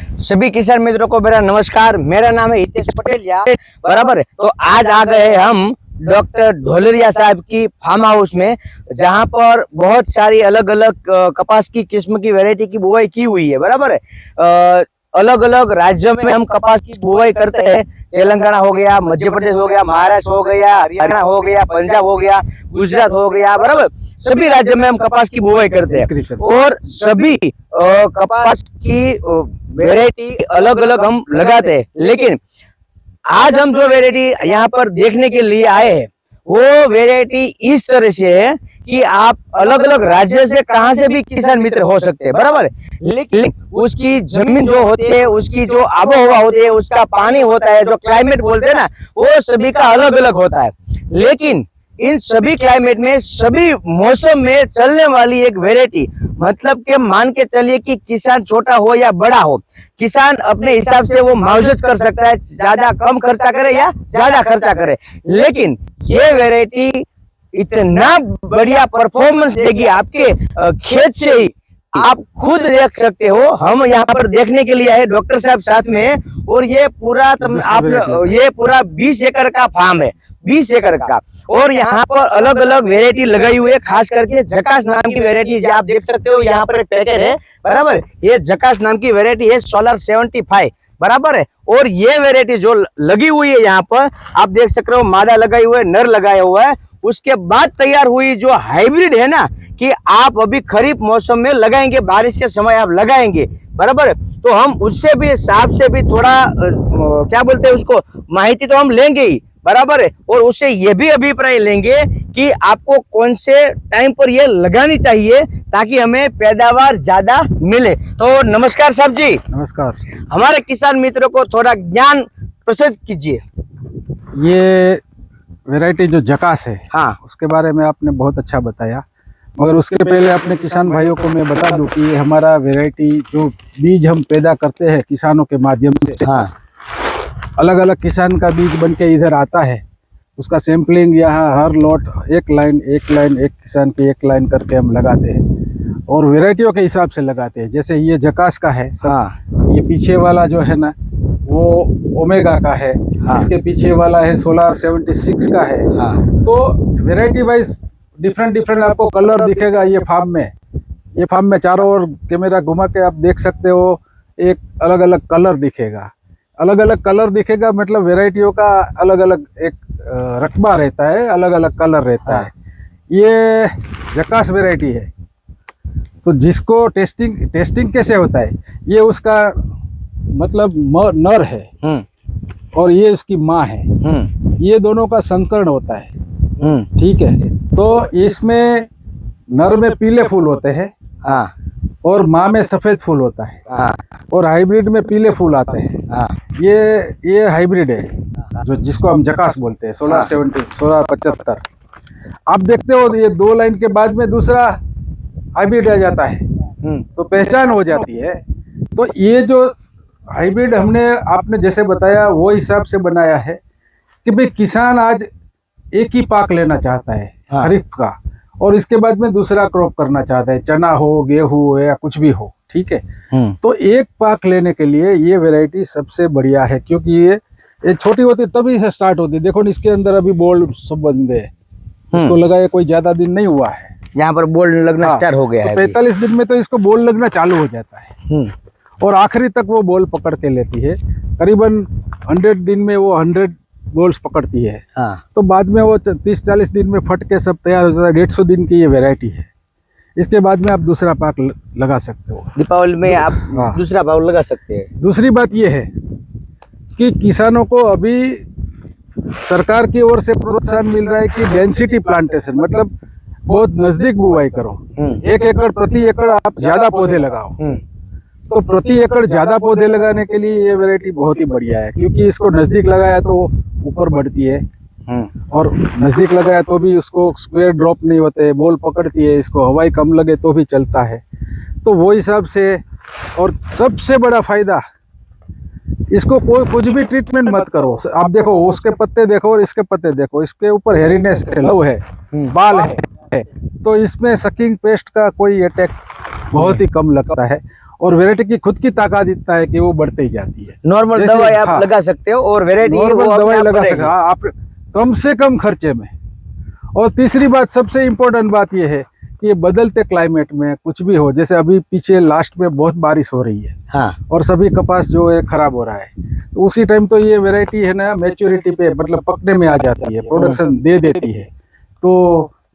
सभी किसान मित्रों को मेरा नमस्कार। मेरा नाम है हितेश पटेल बराबर है। तो आज आ गए हम डॉक्टर ढोलरिया साहब की फार्म हाउस में, जहां पर बहुत सारी अलग अलग कपास की किस्म की वैरायटी की बुवाई की हुई है। बराबर है। अलग अलग राज्यों में हम कपास की बुवाई करते हैं। तेलंगाना हो गया, मध्य प्रदेश हो गया, महाराष्ट्र हो गया, हरियाणा हो गया, पंजाब हो गया, गुजरात हो गया। बराबर, सभी राज्यों में हम कपास की बुवाई करते हैं और सभी कपास की वैरायटी अलग अलग हम लगाते हैं। लेकिन आज हम जो वैरायटी यहाँ पर देखने के लिए आए हैं वो वैरायटी इस तरह से है कि आप अलग अलग राज्य से कहां से भी किसान मित्र हो सकते हैं। बराबर है। लेकिन उसकी जमीन जो होती है, उसकी जो आबोहवा होती है, उसका पानी होता है, जो क्लाइमेट बोलते हैं ना, वो सभी का अलग अलग होता है। लेकिन इन सभी क्लाइमेट में, सभी मौसम में चलने वाली एक वैरायटी, मतलब के मान के चलिए कि किसान छोटा हो या बड़ा हो, किसान अपने हिसाब से वो मावजत कर सकता है, ज्यादा कम खर्चा करे या ज्यादा खर्चा करे। लेकिन ये वैरायटी इतना बढ़िया परफॉर्मेंस देगी आपके खेत से ही, आप खुद देख सकते हो। हम यहाँ पर देखने के लिए आए, डॉक्टर साहब साथ में, और ये पूरा ये पूरा 20 एकड़ का फार्म है, 20 एकड़ का। और यहाँ पर अलग अलग वेरायटी लगाई हुई है, खास करके जकास नाम की वेरायटी आप देख सकते हो। यहाँ पर एक पैकेट है, बराबर, ये जकास नाम की वेरायटी है, सोलर 75, बराबर है। और ये वेरायटी जो लगी हुई है यहाँ पर आप देख सकते हो, मादा लगाई हुआ है, नर लगाया हुआ है। उसके बाद तैयार हुई जो हाइब्रिड है ना, कि आप अभी खरीफ मौसम में लगाएंगे, बारिश के समय आप लगाएंगे, बराबर। तो हम उससे भी, साहब से भी थोड़ा क्या बोलते हैं उसको, माहिती तो हम लेंगे ही, बराबर है। और उससे ये भी अभिप्राय लेंगे कि आपको कौन से टाइम पर ये लगानी चाहिए ताकि हमें पैदावार ज्यादा मिले। तो नमस्कार साहब जी। नमस्कार। हमारे किसान मित्रों को थोड़ा ज्ञान प्रस्तुत कीजिए। ये वैरायटी जो जकास है, हाँ, उसके बारे में आपने बहुत अच्छा बताया, मगर उसके पहले अपने किसान भाइयों को मैं बता दूं कि ये हमारा वैरायटी जो बीज हम पैदा करते हैं किसानों के माध्यम से, हाँ, अलग अलग किसान का बीज बन के इधर आता है। उसका सैंपलिंग यहाँ हर लॉट एक लाइन एक किसान की एक लाइन करके हम लगाते हैं और वैरायटियों के हिसाब से लगाते हैं। जैसे ये जकास का है, हाँ, ये पीछे वाला जो है ना वो ओमेगा का है, हाँ, इसके पीछे वाला है सोलर 76 का है। हाँ, तो वैरायटी वाइज डिफरेंट आपको कलर दिखेगा। ये फार्म में चारों ओर कैमरा घुमा के आप देख सकते हो, एक अलग अलग कलर दिखेगा, मतलब वैरायटियों का अलग अलग एक रकबा रहता है, अलग अलग कलर रहता है। ये जकास वैरायटी है। तो जिसको टेस्टिंग कैसे होता है, ये उसका मतलब नर है और ये उसकी माँ है, ये दोनों का संकरण होता है, ठीक है। तो इसमें नर में पीले फूल होते हैं, हाँ, और माँ में सफेद फूल होता है, हाँ, और हाइब्रिड में पीले फूल आते हैं। हाँ, ये हाइब्रिड है, जो जिसको हम जकास बोलते हैं, 1675। आप देखते हो ये 2 लाइन के बाद में दूसरा हाइब्रिड आ जाता है, तो पहचान हो जाती है। तो ये जो हाइब्रिड आपने जैसे बताया वो हिसाब से बनाया है कि भाई किसान आज एक ही पाक लेना चाहता है, हाँ, खरीफ का, और इसके बाद में दूसरा क्रॉप करना चाहता है, चना हो, गेहूं हो या कुछ भी हो, ठीक है। तो एक पाक लेने के लिए ये वैरायटी सबसे बढ़िया है, क्योंकि ये छोटी होती तभी से स्टार्ट होती है। देखो इसके अंदर अभी बोल सब बन गए, इसको लगाए कोई ज्यादा दिन नहीं हुआ है, यहाँ पर बोल लगना स्टार्ट हो गया है। 45 दिन में तो इसको बोल लगना चालू हो जाता है और आखिरी तक वो बोल पकड़ के लेती है। करीबन 100 दिन में वो 100 बोल्स पकड़ती है। हाँ, तो बाद में वो 30-40 दिन में फट के सब तैयार हो जाता है। 150 दिन की ये वैरायटी है। इसके बाद में आप दूसरा पाक लगा सकते हो। दीपावली में आप दूसरा पाक लगा सकते हैं। दूसरी बात ये है कि किसानों को अभी सरकार की ओर से प्रोत्साहन मिल रहा है कि डेंसिटी प्लांटेशन, मतलब बहुत नजदीक बुवाई करो। 1 एकड़ प्रति एकड़ आप ज्यादा पौधे लगाओ। तो प्रति एकड़ ज्यादा पौधे लगाने के लिए ये वैरायटी बहुत ही बढ़िया है, क्योंकि इसको नजदीक लगाया तो ऊपर बढ़ती है, और नजदीक लगाया तो भी उसको स्क्वायर ड्रॉप नहीं होते, बोल पकड़ती है, इसको हवाई कम लगे तो भी चलता है। तो वो हिसाब से, और सबसे बड़ा फायदा, इसको कोई कुछ भी ट्रीटमेंट मत करो। आप देखो उसके पत्ते देखो और इसके पत्ते देखो, इसके ऊपर हेरीनेस है, लव है, बाल है, तो इसमें सकिंग पेस्ट का कोई अटैक बहुत ही कम लगता है। और वैरायटी की खुद की ताकत इतना है कि वो बढ़ते ही जाती है। नॉर्मल जैसे- दवाई आप हाँ। लगा सकते हो और वेरायटी नॉर्मल दवाई लगा सकते हैं आप कम से कम खर्चे में। और तीसरी बात, सबसे इम्पोर्टेंट बात यह है कि ये बदलते क्लाइमेट में कुछ भी हो, जैसे अभी पीछे लास्ट में बहुत बारिश हो रही है हाँ और सभी कपास जो है खराब हो रहा है, तो उसी टाइम तो ये वैरायटी है ना मैच्योरिटी पे मतलब पकने में आ जाती है, प्रोडक्शन दे देती है। तो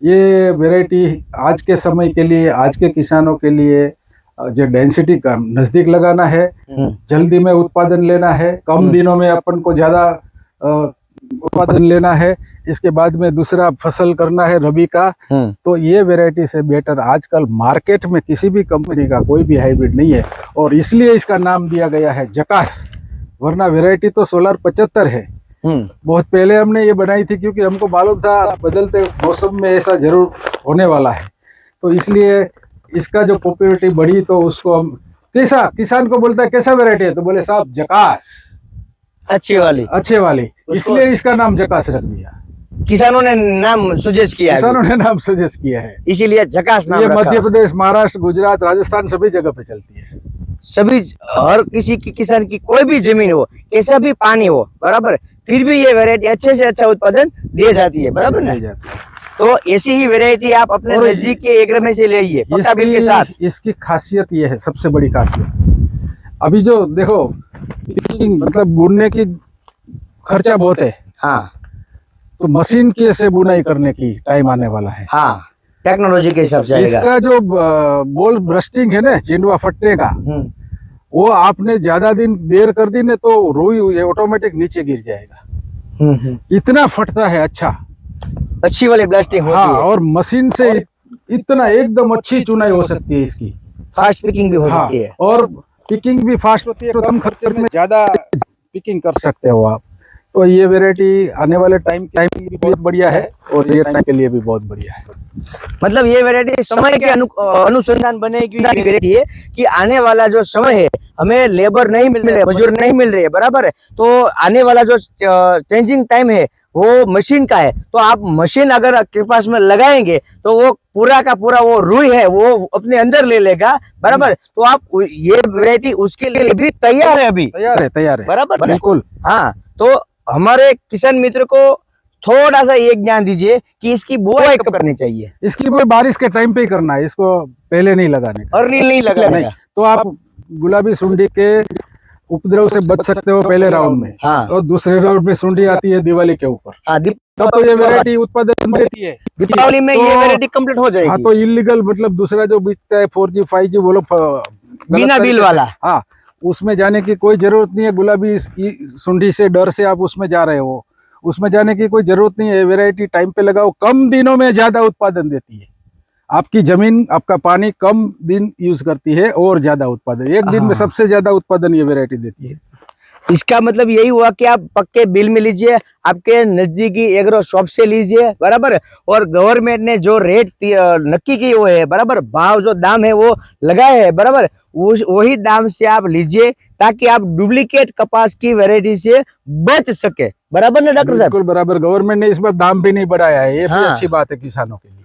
ये वैरायटी आज के समय के लिए, आज के किसानों के लिए जो डेंसिटी का नजदीक लगाना है, जल्दी में उत्पादन लेना है, कम दिनों में अपन को ज्यादा उत्पादन लेना है, इसके बाद में दूसरा फसल करना है रबी का, तो ये वैरायटी से बेटर आजकल मार्केट में किसी भी कंपनी का कोई भी हाइब्रिड नहीं है। और इसलिए इसका नाम दिया गया है जकास, वरना वैरायटी तो 1675 है। बहुत पहले हमने ये बनाई थी क्योंकि हमको मालूम था बदलते मौसम में ऐसा जरूर होने वाला है, तो इसलिए इसका जो पॉपुलैरिटी बढ़ी तो उसको हम कैसा किसान को बोलता है कैसा वैरायटी है, तो बोले साहब जकास, अच्छी वाली। अच्छे वाली, इसलिए इसका नाम जकास रख दिया। किसानों ने नाम सजेस्ट किया है, किसानों ने नाम सजेस्ट किया है। इसीलिए झकास नाम ये रखा। मध्य प्रदेश, महाराष्ट्र, गुजरात, राजस्थान सभी जगह पे चलती है। सभी हर किसी की किसान की कोई भी जमीन हो, कैसा भी पानी हो, बराबर, फिर भी ये वैरायटी अच्छे से अच्छा उत्पादन दे जाती है, बराबर ना। ले जाती है। तो ऐसी ही वैरायटी आप अपने और नजदीक के एग्रो में से ले आइए पक्का बिल के साथ। इसकी खासियत ये है, सबसे बड़ी खासियत, अभी जो देखो मतलब बुनने की खर्चा बहुत है, हाँ तो मशीन के से बुनाई करने की टाइम आने वाला है। हाँ, टेक्नोलॉजी के हिसाब से आएगा। इसका जो बॉल ब्रस्टिंग है ना, चिंडवा फटने का, वो आपने ज्यादा दिन देर कर दी ना तो रुई ऑटोमेटिक नीचे गिर जाएगा, इतना फटता है। अच्छा, अच्छी वाली ब्लास्टिंग होती हाँ, है, और मशीन से इतना एकदम अच्छी चुनाई हो सकती है इसकी। फास्ट पिकिंग भी हो हाँ, सकती है। और पिकिंग भी फास्ट होती है, तो कम खर्चे में ज्यादा पिकिंग कर सकते हो आप। तो ये वैरायटी आने वाले टाइम के लिए भी बहुत बढ़िया है और ये टाइम के लिए भी बहुत बढ़िया है। मतलब ये वैरायटी समय के अनुसंधान बनेगी वैरायटी है कि आने वाला जो समय है हमें लेबर नहीं मिल रहे, मजदूर नहीं मिल रहे है, बराबर है। तो आने वाला जो चेंजिंग टाइम है वो मशीन का है, तो आप मशीन अगर आपके पास में लगाएंगे तो वो पूरा का पूरा वो रुई है वो अपने अंदर ले लेगा, बराबर। तो आप ये वैरायटी उसके लिए भी तैयार है, अभी तैयार है बराबर, बिल्कुल। हाँ, तो हमारे किसान मित्र को थोड़ा सा ये ज्ञान दीजिए कि इसकी बुआई कब करनी चाहिए। इसकी कोई बारिश के टाइम पे ही करना है, इसको पहले नहीं लगाने का। अर्ली नहीं लगाने का। तो आप गुलाबी सुंडी के उपद्रव से बच सकते हो पहले राउंड में, हाँ, और दूसरे राउंड में सुंडी आती है दिवाली के ऊपर, हाँ, तब तो ये वैरायटी उत्पादन देती है। दीपावली में ये वैरायटी कंप्लीट हो हाँ, जाएगी। तो इलीगल मतलब दूसरा जो बिकता है 4G 5G वो लोग बिना बिल वाला, हाँ, उसमें जाने की कोई जरूरत नहीं है। गुलाबी सुंडी से डर से आप उसमें जा रहे हो, उसमें जाने की कोई जरूरत नहीं है। वैरायटी टाइम पे लगाओ, कम दिनों में ज्यादा उत्पादन देती है। आपकी जमीन, आपका पानी कम दिन यूज करती है और ज्यादा उत्पादन, एक दिन में सबसे ज्यादा उत्पादन ये वैरायटी देती है। इसका मतलब यही हुआ कि आप पक्के बिल में लीजिए, आपके नजदीकी एग्रो शॉप से लीजिए, बराबर। और गवर्नमेंट ने जो रेट नक्की की हुए है, बराबर, भाव जो दाम है वो लगाए है, बराबर, वही दाम से आप लीजिए ताकि आप डुप्लीकेट कपास की वैरायटी से बच सके, बराबर ना डॉक्टर साहब। बिल्कुल बराबर, गवर्नमेंट ने इस बार दाम भी नहीं बढ़ाया है, ये भी हाँ। अच्छी बात है किसानों के लिए।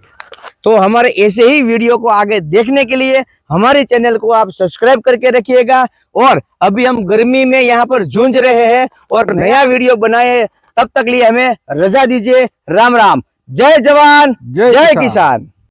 तो हमारे ऐसे ही वीडियो को आगे देखने के लिए हमारे चैनल को आप सब्सक्राइब करके रखिएगा। और अभी हम गर्मी में यहाँ पर जूझ रहे हैं और नया वीडियो बनाए, तब तक लिए हमें रजा दीजिए। राम राम, जय जवान, जय किसान।